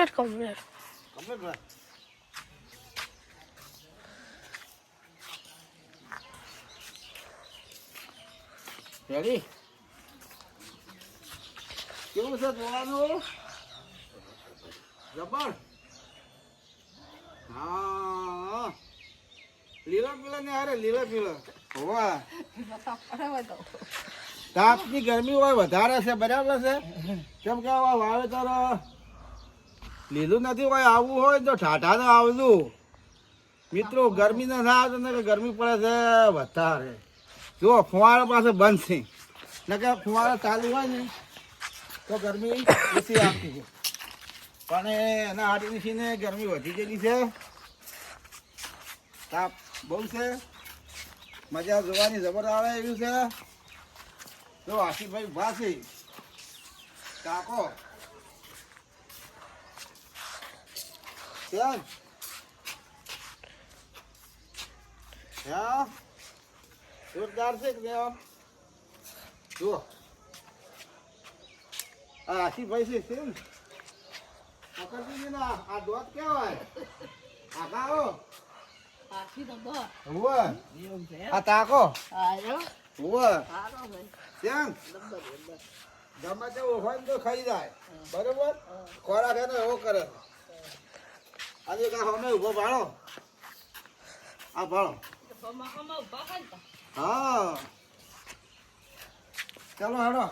complete ready કેવું છે જોવાનું જબર હા લીલા પીલા ને અરે લીલા પીલા હોવા તાપની ગરમી હોય વધારે છે બરાબર છે કેમ કે વાવેતર લીલું નથી હોય આવવું હોય તો ઠાઠા ને આવતું મિત્રો ગરમી ના આવે તો ગરમી પડે છે વધારે જો ફુવારો પાસે બંધ છે ને કે ફુવારો ચાલુ હોય ને તો ગરમી ઓછી આવતી છે પણ એના હાથની ને ગરમી વધી ગયેલી છે તાપ બહુ છે મજા જોવાની જબર આવે એવું છે જો આશીષભાઈ ભાસી કાકો કેમ હા જોરદાર છે કે આમ જુઓ આ આશીષભાઈ છે કેમ પકડતી ના આ દોત કેવાય આગાઓ આ તાકો કેમ ગમે તેવું હોય ને તો ખાઈ જાય બરોબર ખોરાક એને એવો કરે આજે કા અમે ઉભો ભાળો આ ભાળો હા ચાલો હેડો